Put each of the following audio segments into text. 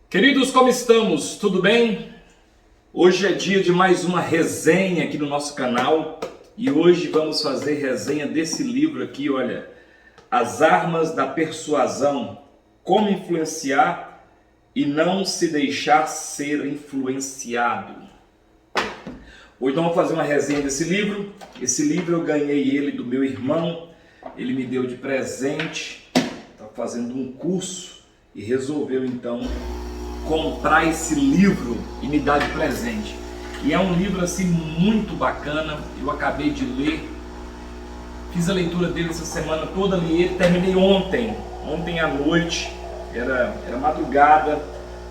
Queridos, como estamos? Tudo bem? Hoje é dia de mais uma resenha aqui no nosso canal e hoje vamos fazer resenha desse livro aqui, olha, As Armas da Persuasão, como influenciar e não se deixar ser influenciado. Hoje nós vamos fazer uma resenha desse livro. Esse livro eu ganhei ele do meu irmão, ele me deu de presente, está fazendo um curso e resolveu então comprar esse livro e me dar de presente. E é um livro assim muito bacana, eu acabei de ler, fiz a leitura dele essa semana toda, li ele, terminei ontem à noite, era madrugada,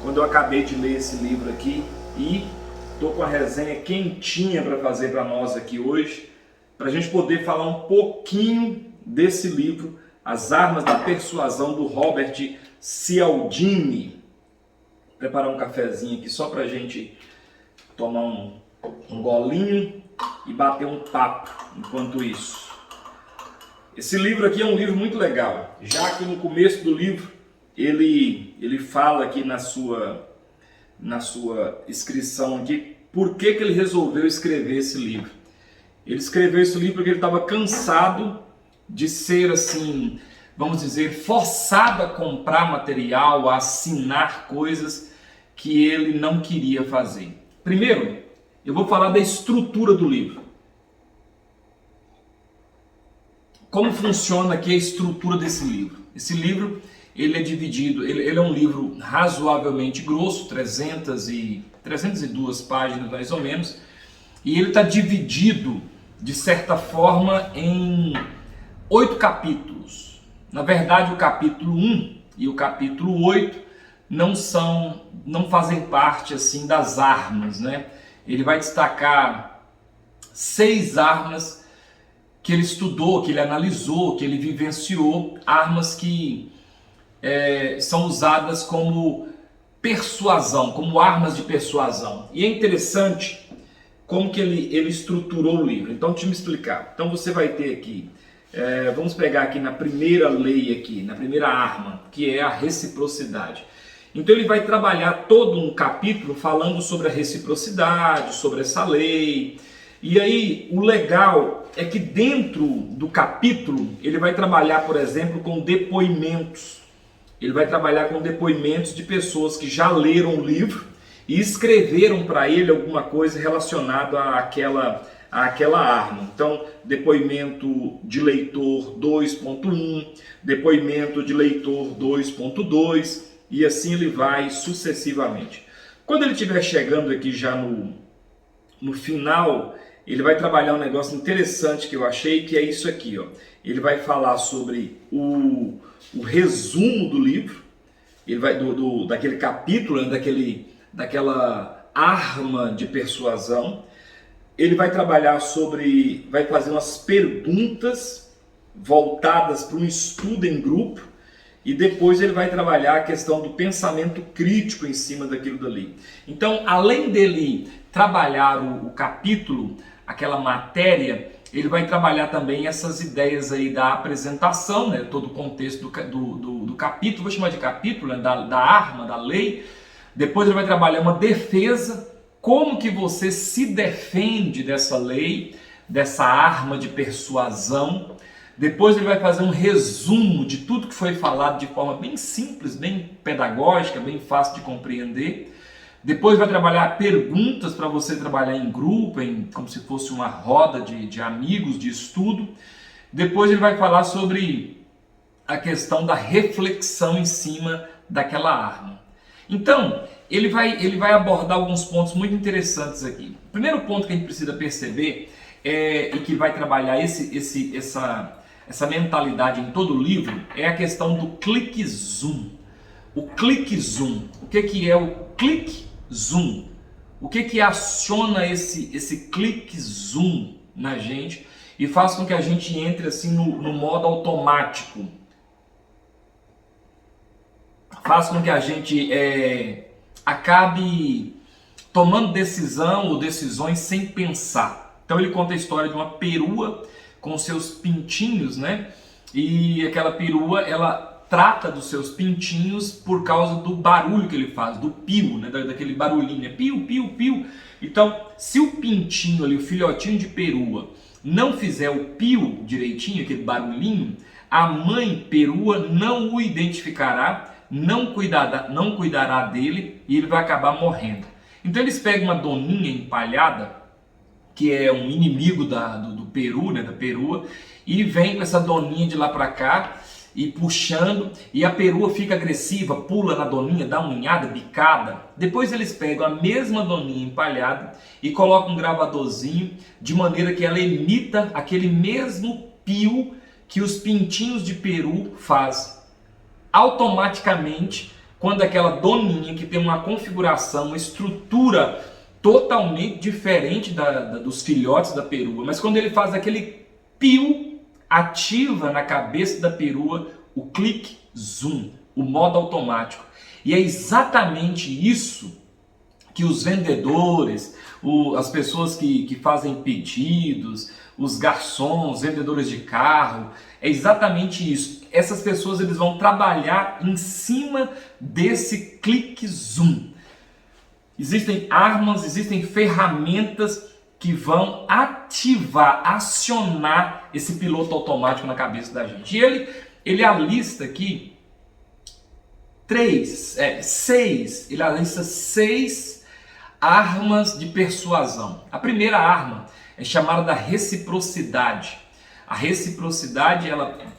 quando eu acabei de ler esse livro aqui e estou com a resenha quentinha para fazer para nós aqui hoje, para a gente poder falar um pouquinho desse livro, As Armas da Persuasão, do Robert Cialdini. Preparar um cafezinho aqui só para a gente tomar um golinho e bater um papo enquanto isso. Esse livro aqui é um livro muito legal, já que no começo do livro ele fala aqui na sua inscrição aqui por que ele resolveu escrever esse livro. Ele escreveu esse livro porque ele estava cansado de ser assim, vamos dizer, forçado a comprar material, a assinar coisas que ele não queria fazer. Primeiro, eu vou falar da estrutura do livro. Como funciona aqui a estrutura desse livro? Esse livro, ele é dividido, ele é um livro razoavelmente grosso, 302 páginas mais ou menos, e ele está dividido, de certa forma, em 8 capítulos. Na verdade, o capítulo 1 e o capítulo 8 não fazem parte assim das armas, né? Ele vai destacar 6 armas que ele estudou, que ele analisou, que ele vivenciou, armas que são usadas como persuasão, como armas de persuasão. E é interessante como que ele estruturou o livro. Então, deixa eu me explicar. Então, você vai ter aqui, vamos pegar aqui na primeira lei aqui, na primeira arma, que é a reciprocidade. Então ele vai trabalhar todo um capítulo falando sobre a reciprocidade, sobre essa lei. E aí o legal é que dentro do capítulo ele vai trabalhar, por exemplo, com depoimentos. Ele vai trabalhar com depoimentos de pessoas que já leram o livro e escreveram para ele alguma coisa relacionada àquela arma. Então, depoimento de leitor 2.1, depoimento de leitor 2.2, e assim ele vai sucessivamente. Quando ele estiver chegando aqui já no final, ele vai trabalhar um negócio interessante que eu achei, que é isso aqui, ó. Ele vai falar sobre o resumo do livro, ele vai daquele capítulo, né, daquela arma de persuasão. Ele vai trabalhar vai fazer umas perguntas voltadas para um estudo em grupo. E depois ele vai trabalhar a questão do pensamento crítico em cima daquilo dali. Então, além dele trabalhar o capítulo, aquela matéria, ele vai trabalhar também essas ideias aí da apresentação, né? Todo o contexto do capítulo, vou chamar de capítulo, né? da arma, da lei. Depois ele vai trabalhar uma defesa, como que você se defende dessa lei, dessa arma de persuasão. Depois ele vai fazer um resumo de tudo que foi falado de forma bem simples, bem pedagógica, bem fácil de compreender. Depois vai trabalhar perguntas para você trabalhar em grupo, como se fosse uma roda de amigos, de estudo. Depois ele vai falar sobre a questão da reflexão em cima daquela arma. Então, ele vai abordar alguns pontos muito interessantes aqui. O primeiro ponto que a gente precisa perceber e que vai trabalhar essa mentalidade em todo o livro é a questão do clique zoom. O clique zoom. O que é o clique zoom? O que aciona esse clique zoom na gente e faz com que a gente entre assim no modo automático? Faz com que a gente acabe tomando decisão ou decisões sem pensar. Então ele conta a história de uma perua com seus pintinhos, né? E aquela perua, ela trata dos seus pintinhos por causa do barulho que ele faz, do pio, né? Daquele barulhinho, né? Pio, pio, pio. Então, se o pintinho ali, o filhotinho de perua, não fizer o pio direitinho, aquele barulhinho, a mãe perua não o identificará, não cuidará dele e ele vai acabar morrendo. Então eles pegam uma doninha empalhada, que é um inimigo do peru, né, da perua, e vem com essa doninha de lá para cá e puxando, e a perua fica agressiva, pula na doninha, dá uma unhada, bicada. Depois eles pegam a mesma doninha empalhada e colocam um gravadorzinho de maneira que ela emita aquele mesmo pio que os pintinhos de peru fazem. Automaticamente, quando aquela doninha que tem uma configuração, uma estrutura totalmente diferente dos filhotes da perua, mas quando ele faz aquele pio, ativa na cabeça da perua o click zoom, o modo automático. E é exatamente isso que os vendedores, as pessoas que fazem pedidos, os garçons, vendedores de carro, é exatamente isso. Essas pessoas eles vão trabalhar em cima desse click zoom. Existem armas, existem ferramentas que vão ativar, acionar esse piloto automático na cabeça da gente. E ele alista aqui ele alista seis armas de persuasão. A primeira arma é chamada da reciprocidade. A reciprocidade,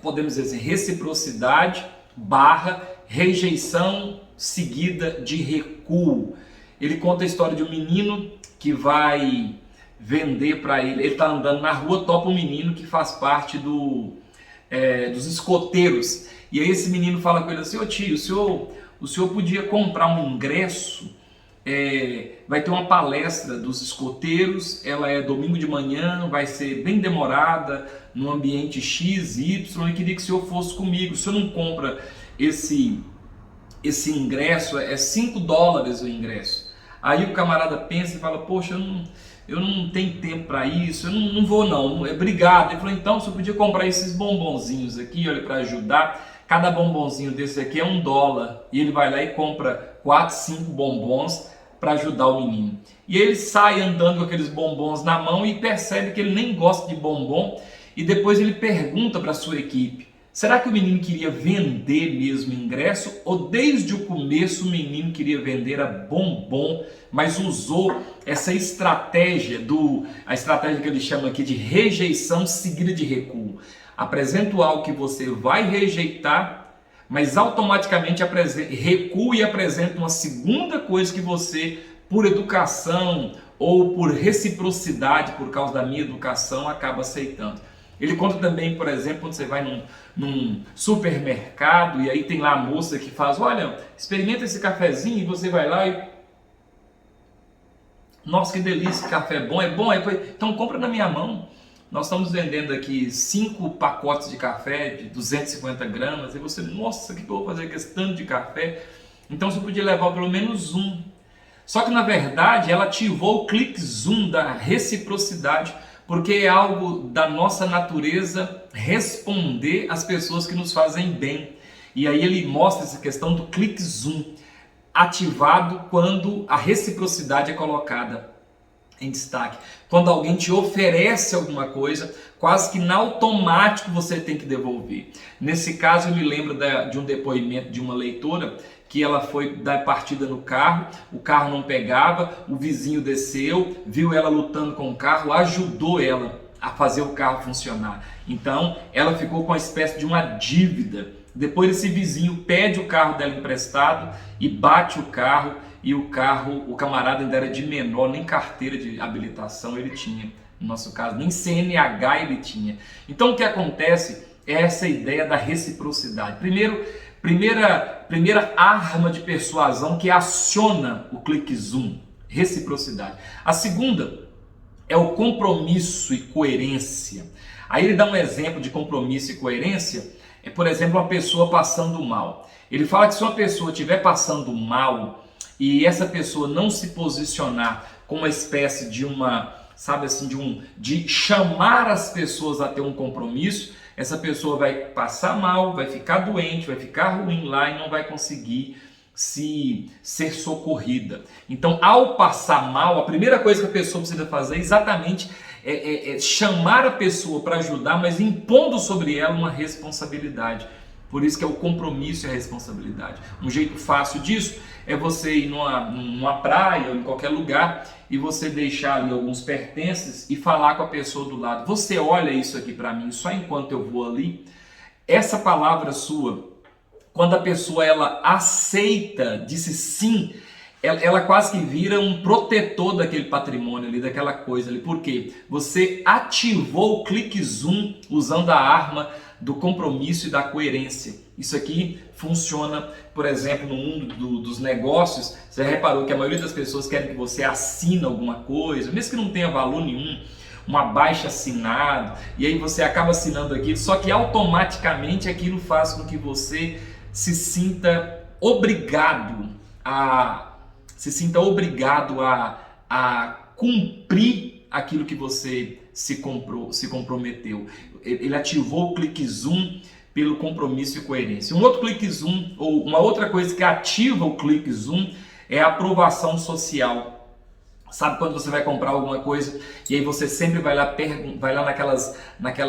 podemos dizer assim, reciprocidade barra rejeição seguida de recuo. Ele conta a história de um menino que vai vender para ele está andando na rua, topa um menino que faz parte dos escoteiros. E aí esse menino fala com ele assim: ô tio, o senhor podia comprar um ingresso, vai ter uma palestra dos escoteiros, ela é domingo de manhã, vai ser bem demorada, no ambiente X, Y, e queria que o senhor fosse comigo. O senhor não compra esse ingresso, é $5 o ingresso. Aí o camarada pensa e fala: poxa, eu não tenho tempo para isso, eu não vou não, obrigado. Ele falou: então, você podia comprar esses bombonzinhos aqui, olha, para ajudar. Cada bombonzinho desse aqui é $1. E ele vai lá e compra 4, 5 bombons para ajudar o menino. E ele sai andando com aqueles bombons na mão e percebe que ele nem gosta de bombom. E depois ele pergunta para a sua equipe: será que o menino queria vender mesmo ingresso? Ou desde o começo o menino queria vender a bombom, mas usou essa estratégia, a estratégia que ele chama aqui de rejeição seguida de recuo. Apresenta algo que você vai rejeitar, mas automaticamente recua e apresenta uma segunda coisa que você, por educação ou por reciprocidade, por causa da minha educação, acaba aceitando. Ele conta também, por exemplo, quando você vai num supermercado e aí tem lá a moça que faz: olha, experimenta esse cafezinho, e você vai lá e: nossa, que delícia, café é bom, então compra na minha mão. Nós estamos vendendo aqui 5 pacotes de café de 250 gramas, e você: nossa, o que eu vou fazer com esse tanto de café? Então você podia levar pelo menos um. Só que na verdade ela ativou o click zoom da reciprocidade, porque é algo da nossa natureza responder às pessoas que nos fazem bem. E aí ele mostra essa questão do click zoom ativado quando a reciprocidade é colocada em destaque. Quando alguém te oferece alguma coisa, quase que na automático você tem que devolver. Nesse caso eu me lembro de um depoimento de uma leitora que ela foi dar partida no carro, o carro não pegava, o vizinho desceu, viu ela lutando com o carro, ajudou ela a fazer o carro funcionar. Então ela ficou com uma espécie de uma dívida. Depois esse vizinho pede o carro dela emprestado e bate o carro, e o camarada ainda era de menor, nem carteira de habilitação ele tinha, no nosso caso, nem CNH ele tinha. Então o que acontece é essa ideia da reciprocidade. Primeira arma de persuasão que aciona o click zoom, reciprocidade. A segunda é o compromisso e coerência. Aí ele dá um exemplo de compromisso e coerência, por exemplo, uma pessoa passando mal. Ele fala que se uma pessoa estiver passando mal e essa pessoa não se posicionar como uma espécie de de chamar as pessoas a ter um compromisso, essa pessoa vai passar mal, vai ficar doente, vai ficar ruim lá e não vai conseguir ser socorrida. Então, ao passar mal, a primeira coisa que a pessoa precisa fazer é exatamente chamar a pessoa para ajudar, mas impondo sobre ela uma responsabilidade. Por isso que é o compromisso e a responsabilidade. Um jeito fácil disso é você ir numa praia ou em qualquer lugar e você deixar ali alguns pertences e falar com a pessoa do lado. Você olha isso aqui para mim só enquanto eu vou ali. Essa palavra sua, quando a pessoa ela aceita, disse sim, ela quase que vira um protetor daquele patrimônio ali, daquela coisa ali. Por quê? Você ativou o clique zoom usando a arma do compromisso e da coerência. Isso aqui funciona, por exemplo, no mundo dos negócios. Você já reparou que a maioria das pessoas querem que você assine alguma coisa, mesmo que não tenha valor nenhum, uma baixa assinado, e aí você acaba assinando aquilo, só que automaticamente aquilo faz com que você se sinta obrigado a cumprir aquilo que você se comprometeu. Ele ativou o clique zoom pelo compromisso e coerência. Um outro clique zoom, ou uma outra coisa que ativa o clique zoom, é a aprovação social. Sabe quando você vai comprar alguma coisa e aí você sempre vai lá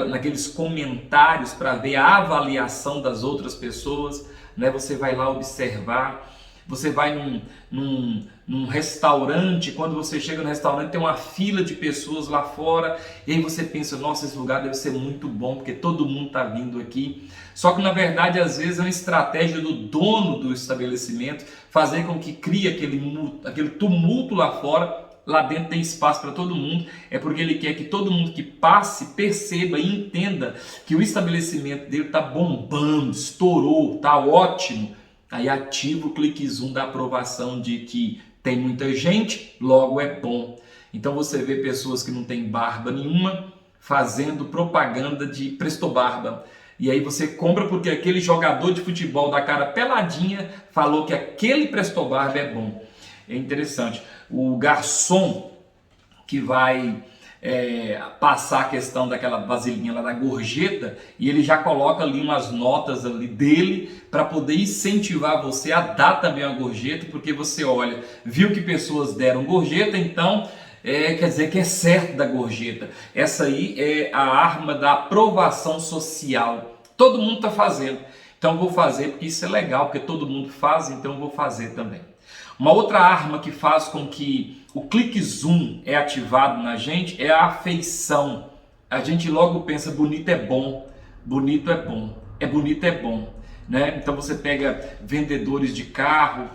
naqueles comentários para ver a avaliação das outras pessoas, né? Você vai lá observar. Você vai num restaurante, quando você chega no restaurante tem uma fila de pessoas lá fora e aí você pensa, nossa, esse lugar deve ser muito bom porque todo mundo está vindo aqui. Só que na verdade às vezes é uma estratégia do dono do estabelecimento fazer com que crie aquele tumulto lá fora. Lá dentro tem espaço para todo mundo, é porque ele quer que todo mundo que passe perceba e entenda que o estabelecimento dele está bombando, estourou, está ótimo. Aí ativa o clique zoom da aprovação de que tem muita gente, logo é bom. Então você vê pessoas que não têm barba nenhuma fazendo propaganda de Presto Barba. E aí você compra porque aquele jogador de futebol da cara peladinha falou que aquele Presto Barba é bom. É interessante. O garçom que vai passar a questão daquela vasilhinha lá da gorjeta e ele já coloca ali umas notas ali dele para poder incentivar você a dar também uma gorjeta, porque você olha, viu que pessoas deram gorjeta, então quer dizer que é certo da gorjeta. Essa aí é a arma da aprovação social. Todo mundo está fazendo, então eu vou fazer porque isso é legal, porque todo mundo faz, então eu vou fazer também. Uma outra arma que faz com que o clique zoom é ativado na gente é a afeição. A gente logo pensa, bonito é bom, bonito é bom, bonito é bom, né? Então você pega vendedores de carro,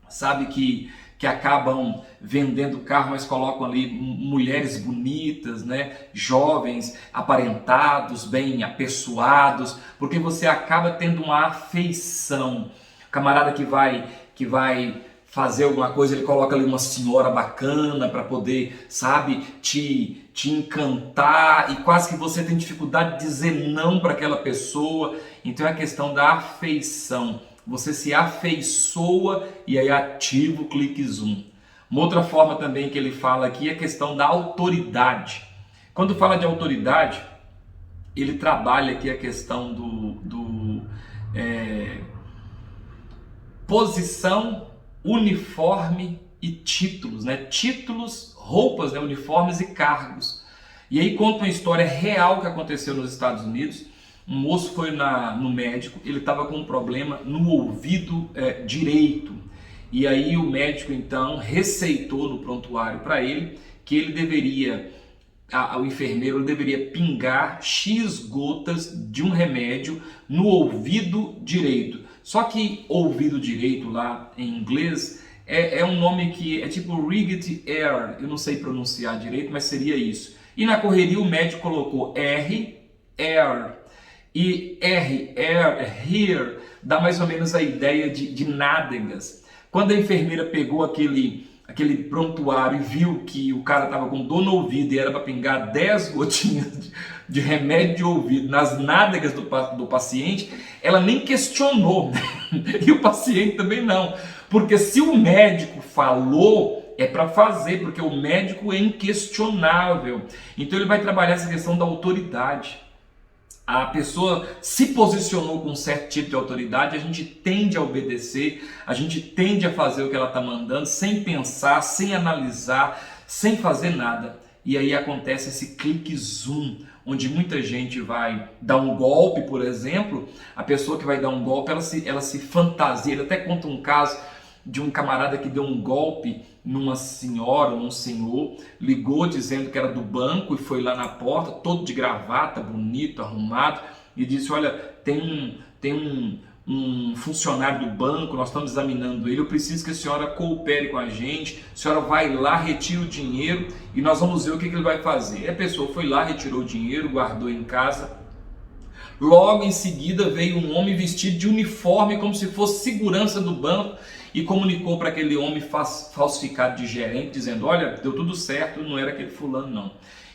sabe que acabam vendendo carro, mas colocam ali mulheres bonitas, né? Jovens, aparentados, bem apessoados, porque você acaba tendo uma afeição. O camarada que vai fazer alguma coisa, ele coloca ali uma senhora bacana para poder, sabe, te encantar, e quase que você tem dificuldade de dizer não para aquela pessoa. Então é a questão da afeição. Você se afeiçoa e aí ativa o clique zoom. Uma outra forma também que ele fala aqui é a questão da autoridade. Quando fala de autoridade, ele trabalha aqui a questão do posição, uniforme e títulos, né? Títulos, roupas, né? Uniformes e cargos. E aí conta uma história real que aconteceu nos Estados Unidos. Um moço foi no médico, ele estava com um problema no ouvido direito. E aí o médico então receitou no prontuário para ele que ele deveria, o enfermeiro deveria pingar X gotas de um remédio no ouvido direito. Só que ouvido direito lá em inglês é um nome que é tipo rigged ear, eu não sei pronunciar direito, mas seria isso. E na correria o médico colocou R, air, e R, air, here, dá mais ou menos a ideia de nádegas. Quando a enfermeira pegou aquele prontuário e viu que o cara estava com dor no ouvido e era para pingar 10 gotinhas de remédio de ouvido nas nádegas do paciente, ela nem questionou, né? E o paciente também não, porque se o médico falou, é para fazer, porque o médico é inquestionável. Então ele vai trabalhar essa questão da autoridade. a pessoa se posicionou com um certo tipo de autoridade, a gente tende a obedecer, a gente tende a fazer o que ela está mandando, sem pensar, sem analisar, sem fazer nada. E aí acontece esse clique zoom, onde muita gente vai dar um golpe, por exemplo. A pessoa que vai dar um golpe, ela se fantasia. Ele até conta um caso de um camarada que deu um golpe numa senhora, num senhor, ligou dizendo que era do banco e foi lá na porta, todo de gravata, bonito, arrumado, e disse: olha, tem um funcionário do banco, nós estamos examinando ele, eu preciso que a senhora coopere com a gente, a senhora vai lá, retira o dinheiro e nós vamos ver o que ele vai fazer. E a pessoa foi lá, retirou o dinheiro, guardou em casa. Logo em seguida veio um homem vestido de uniforme, como se fosse segurança do banco, e comunicou para aquele homem falsificado de gerente, dizendo: olha, deu tudo certo, não era aquele fulano não.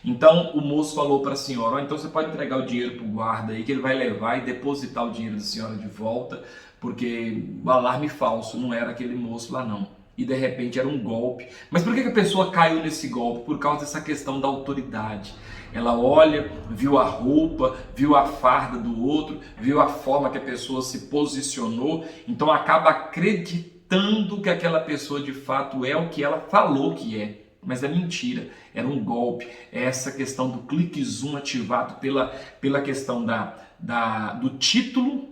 Então o moço falou para a senhora: então você pode entregar o dinheiro para o guarda aí, que ele vai levar e depositar o dinheiro da senhora de volta, porque o alarme falso, não era aquele moço lá não. E de repente era um golpe. Mas por que a pessoa caiu nesse golpe? Por causa dessa questão da autoridade. Ela olha, viu a roupa, viu a farda do outro, viu a forma que a pessoa se posicionou, então acaba acreditando que aquela pessoa de fato é o que ela falou que é. Mas é mentira, era um golpe. É essa questão do clique zoom ativado pela questão do título,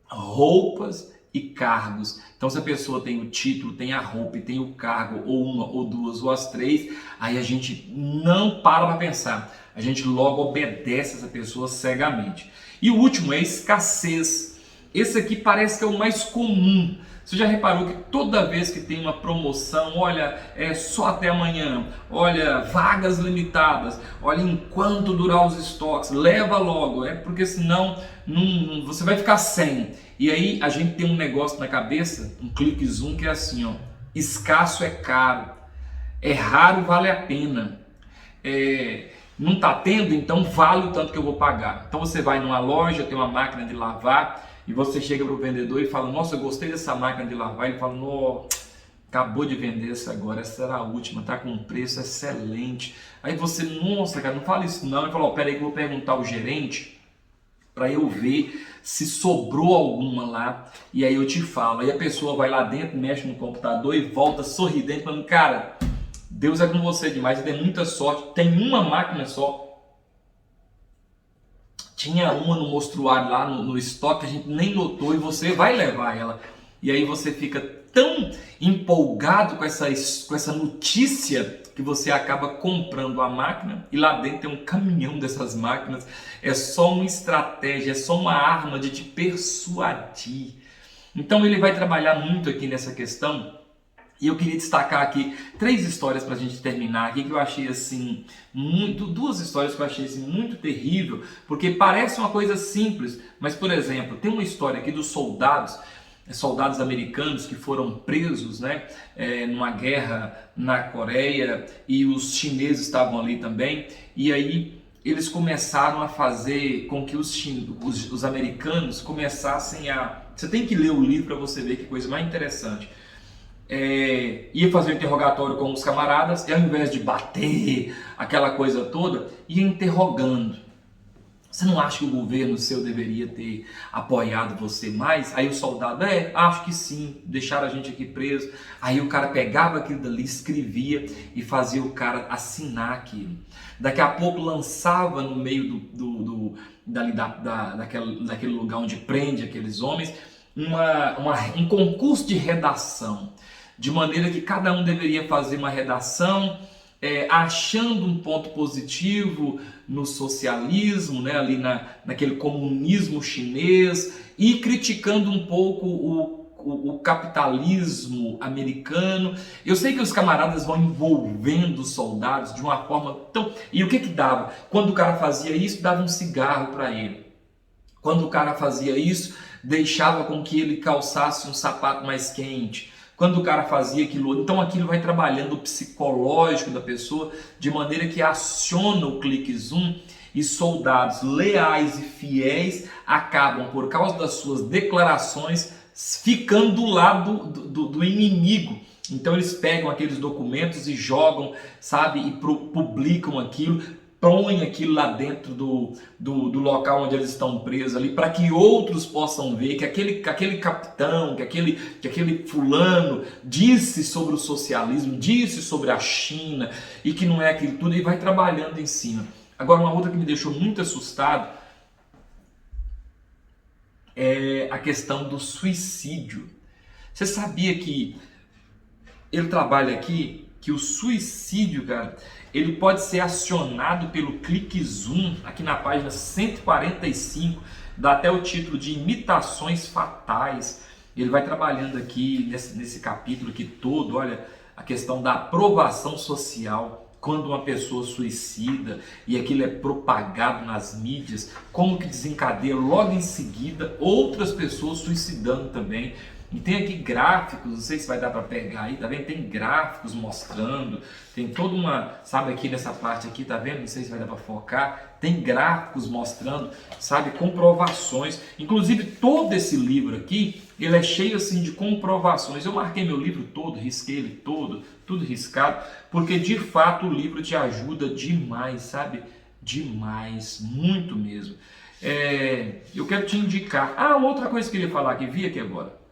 roupas e cargos. Então, se a pessoa tem o título, tem a roupa e tem o cargo, ou uma, ou duas, ou as três, aí a gente não para pensar. A gente logo obedece essa pessoa cegamente. E o último é a escassez. Esse aqui parece que é o mais comum. Você já reparou que toda vez que tem uma promoção, olha, é só até amanhã, olha, vagas limitadas, olha, enquanto durar os estoques, leva logo, porque senão você vai ficar sem. E aí a gente tem um negócio na cabeça, um clique zoom, que é assim, ó: escasso é caro, é raro, vale a pena, não está tendo, então vale o tanto que eu vou pagar. Então você vai numa loja, tem uma máquina de lavar, e você chega para o vendedor e fala: nossa, eu gostei dessa máquina de lavar. Ele fala: não, acabou de vender essa agora, essa será a última, está com um preço excelente. Aí você: nossa, cara, não fala isso não. Ele fala: peraí que eu vou perguntar ao gerente para eu ver se sobrou alguma lá, e aí eu te falo. Aí a pessoa vai lá dentro, mexe no computador e volta sorridente, falando: cara, Deus é com você demais, você tem muita sorte, tem uma máquina só. Tinha uma no mostruário lá no estoque, a gente nem notou, e você vai levar ela. E aí você fica tão empolgado com essa notícia que você acaba comprando a máquina, e lá dentro tem um caminhão dessas máquinas. É só uma estratégia, é só uma arma de te persuadir. Então ele vai trabalhar muito aqui nessa questão. E eu queria destacar aqui 3 histórias para a gente terminar aqui, que eu achei assim, duas histórias que eu achei assim, muito terrível, porque parece uma coisa simples, mas, por exemplo, tem uma história aqui dos soldados americanos que foram presos, né, numa guerra na Coreia, e os chineses estavam ali também, e aí eles começaram a fazer com que os americanos começassem a... Você tem que ler o livro para você ver que coisa mais interessante. Ia fazer um interrogatório com os camaradas, e ao invés de bater aquela coisa toda, ia interrogando. Você não acha que o governo seu deveria ter apoiado você mais? Aí o soldado: acho que sim, deixaram a gente aqui preso. Aí o cara pegava aquilo dali, escrevia e fazia o cara assinar aquilo. Daqui a pouco lançava no meio daquele lugar onde prende aqueles homens um concurso de redação, de maneira que cada um deveria fazer uma redação achando um ponto positivo no socialismo, né, ali naquele comunismo chinês, e criticando um pouco o capitalismo americano. Eu sei que os camaradas vão envolvendo os soldados de uma forma tão... E o que dava? Quando o cara fazia isso, dava um cigarro para ele. Quando o cara fazia isso, deixava com que ele calçasse um sapato mais quente. Quando o cara fazia aquilo, então aquilo vai trabalhando o psicológico da pessoa, de maneira que aciona o clique zoom, e soldados leais e fiéis acabam, por causa das suas declarações, ficando do lado do inimigo. Então eles pegam aqueles documentos e jogam, sabe, e publicam aquilo, põe aquilo lá dentro do local onde eles estão presos ali, para que outros possam ver que aquele capitão, que aquele fulano disse sobre o socialismo, disse sobre a China, e que não é aquilo tudo, e vai trabalhando em cima. Agora, uma outra que me deixou muito assustado é a questão do suicídio. Você sabia que ele trabalha aqui, que o suicídio, cara, ele pode ser acionado pelo clique zoom, aqui na página 145, dá até o título de Imitações Fatais. Ele vai trabalhando aqui nesse capítulo aqui todo, olha, a questão da aprovação social, quando uma pessoa suicida e aquilo é propagado nas mídias, como que desencadeia logo em seguida outras pessoas suicidando também. E tem aqui gráficos, não sei se vai dar para pegar aí, tá vendo? Tem gráficos mostrando, tem toda uma, sabe, aqui nessa parte aqui, tá vendo? Não sei se vai dar para focar. Tem gráficos mostrando, sabe, comprovações. Inclusive todo esse livro aqui, ele é cheio assim de comprovações. Eu marquei meu livro todo, risquei ele todo, tudo riscado, porque de fato o livro te ajuda demais, sabe? Demais, muito mesmo. Eu quero te indicar. Outra coisa que eu queria falar aqui, vi aqui agora.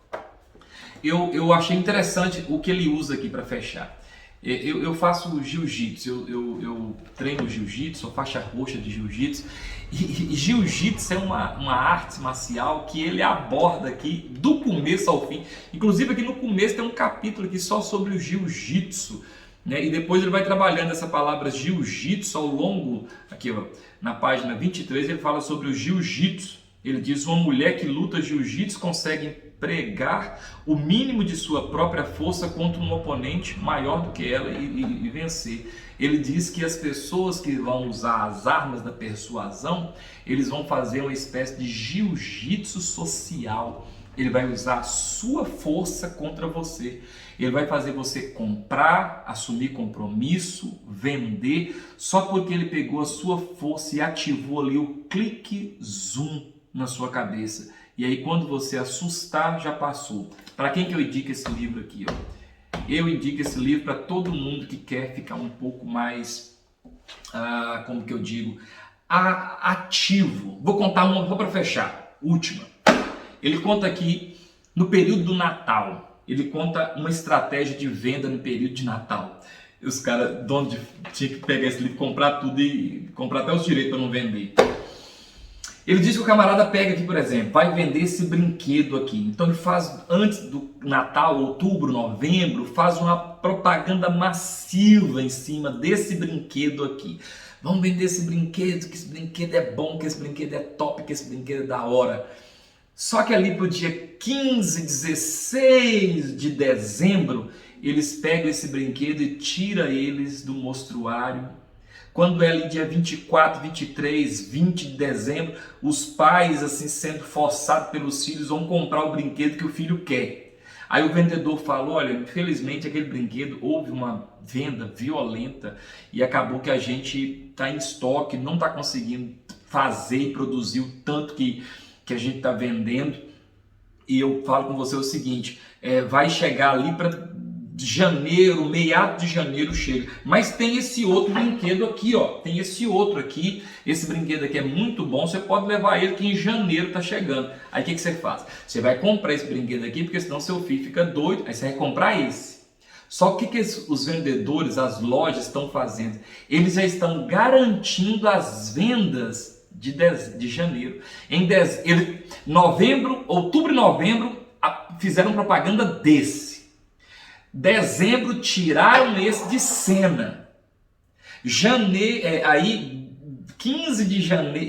Eu achei interessante o que ele usa aqui para fechar. Eu faço jiu-jitsu, eu treino jiu-jitsu, sou faixa roxa de jiu-jitsu, e jiu-jitsu é uma arte marcial que ele aborda aqui do começo ao fim. Inclusive aqui no começo tem um capítulo aqui só sobre o jiu-jitsu, né? E depois ele vai trabalhando essa palavra jiu-jitsu ao longo, aqui ó, na página 23 ele fala sobre o jiu-jitsu. Ele diz: uma mulher que luta jiu-jitsu consegue pregar o mínimo de sua própria força contra um oponente maior do que ela e vencer. Ele diz que as pessoas que vão usar as armas da persuasão, eles vão fazer uma espécie de jiu-jitsu social. Ele vai usar a sua força contra você. Ele vai fazer você comprar, assumir compromisso, vender, só porque ele pegou a sua força e ativou ali o clique zoom na sua cabeça. E aí quando você assustar, já passou. Para quem que eu indico esse livro aqui? Eu indico esse livro para todo mundo que quer ficar um pouco mais, como que eu digo, ativo. Vou contar uma, vou para fechar, última. Ele conta aqui, no período do Natal, ele conta uma estratégia de venda no período de Natal. E os caras, dono tinha que pegar esse livro, comprar tudo e comprar até os direitos para não vender. Ele diz que o camarada pega aqui, por exemplo, vai vender esse brinquedo aqui. Então ele faz, antes do Natal, outubro, novembro, faz uma propaganda massiva em cima desse brinquedo aqui. Vamos vender esse brinquedo, que esse brinquedo é bom, que esse brinquedo é top, que esse brinquedo é da hora. Só que ali pro dia 15, 16 de dezembro, eles pegam esse brinquedo e tiram eles do mostruário. Quando é ali dia 24, 23, 20 de dezembro, os pais, assim, sendo forçados pelos filhos, vão comprar o brinquedo que o filho quer. Aí o vendedor fala: olha, infelizmente aquele brinquedo, houve uma venda violenta e acabou que a gente está em estoque, não está conseguindo fazer e produzir o tanto que a gente está vendendo. E eu falo com você o seguinte, vai chegar ali para janeiro, meados de janeiro chega. Mas tem esse outro brinquedo aqui, ó. Tem esse outro aqui. Esse brinquedo aqui é muito bom. Você pode levar ele que em janeiro tá chegando. Aí o que você faz? Você vai comprar esse brinquedo aqui, porque senão seu filho fica doido. Aí você vai comprar esse. Só que os vendedores, as lojas estão fazendo? Eles já estão garantindo as vendas de janeiro. Outubro e novembro fizeram propaganda desse. Dezembro tiraram esse de cena. Aí 15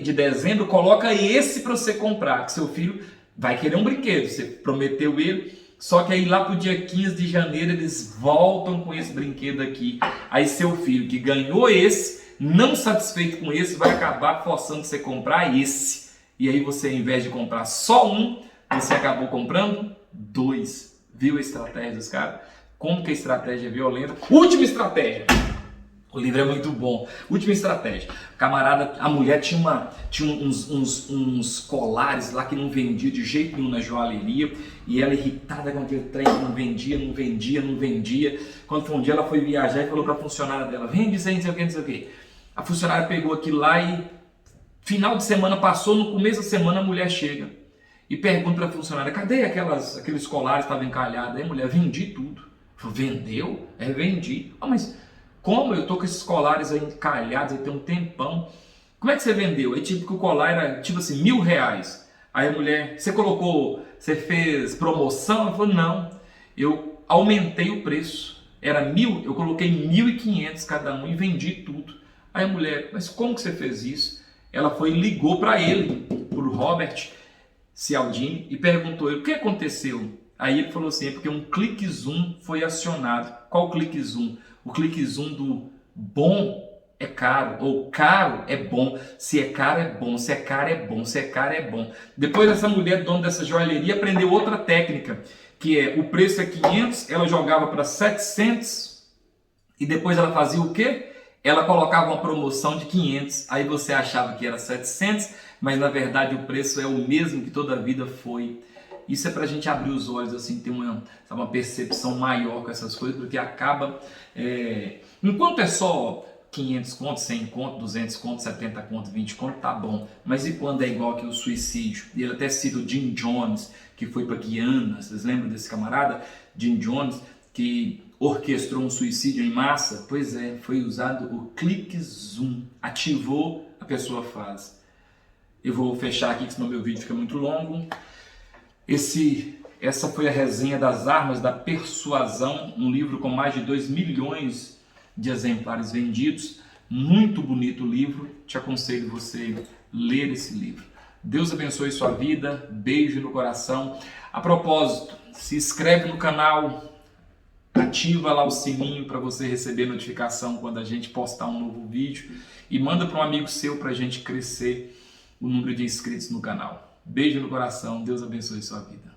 de dezembro coloca esse para você comprar, que seu filho vai querer um brinquedo, você prometeu ele, só que aí lá pro dia 15 de janeiro eles voltam com esse brinquedo aqui. Aí seu filho que ganhou esse, não satisfeito com esse, vai acabar forçando você comprar esse. E aí você, ao invés de comprar só um, você acabou comprando dois. Viu a estratégia dos caras? Como que a estratégia é violenta. Última estratégia. O livro é muito bom. Última estratégia. Camarada, a mulher tinha uns colares lá que não vendia de jeito nenhum na joalheria. E ela irritada com aquele trem que não vendia. Quando foi um dia ela foi viajar e falou para a funcionária dela: vende isso aí, não sei o que. A funcionária pegou aquilo lá e final de semana passou, no começo da semana a mulher chega e pergunta para a funcionária: cadê aqueles colares que estavam encalhados? Aí a mulher: vendi tudo. Falei: vendeu? É, vendi. Ah, mas como? Eu tô com esses colares aí encalhados aí tem um tempão. Como é que você vendeu? Aí tipo que o colar era tipo assim, R$ 1.000. Aí a mulher: você fez promoção? Ela falou: não, eu aumentei o preço. Era 1.000, eu coloquei 1.500 cada um e vendi tudo. Aí a mulher: mas como que você fez isso? Ela foi e ligou para ele, para o Robert Cialdini, e perguntou ele: o que aconteceu? Aí ele falou assim: é porque um clique zoom foi acionado. Qual clique zoom? O clique zoom do bom é caro, ou caro é bom. Se é caro é bom, se é caro é bom, se é caro é bom. Depois essa mulher, dona dessa joalheria, aprendeu outra técnica, que é: o preço é 500, ela jogava para 700 e depois ela fazia o quê? Ela colocava uma promoção de 500, aí você achava que era 700, mas na verdade o preço é o mesmo que toda a vida foi. Isso é para a gente abrir os olhos, assim, ter uma percepção maior com essas coisas, porque acaba... enquanto é só 500 conto, 100 conto, 200 conto, 70 conto, 20 conto, tá bom. Mas e quando é igual que o suicídio? E ele até cita o Jim Jones, que foi para Guiana. Vocês lembram desse camarada? Jim Jones, que orquestrou um suicídio em massa? Pois é, foi usado o clique zoom. Ativou, a pessoa faz. Eu vou fechar aqui, senão meu vídeo fica muito longo. Essa foi a resenha das Armas da Persuasão, um livro com mais de 2 milhões de exemplares vendidos. Muito bonito o livro, te aconselho você ler esse livro. Deus abençoe sua vida, beijo no coração. A propósito, se inscreve no canal, ativa lá o sininho para você receber notificação quando a gente postar um novo vídeo e manda para um amigo seu para a gente crescer o número de inscritos no canal. Beijo no coração, Deus abençoe sua vida.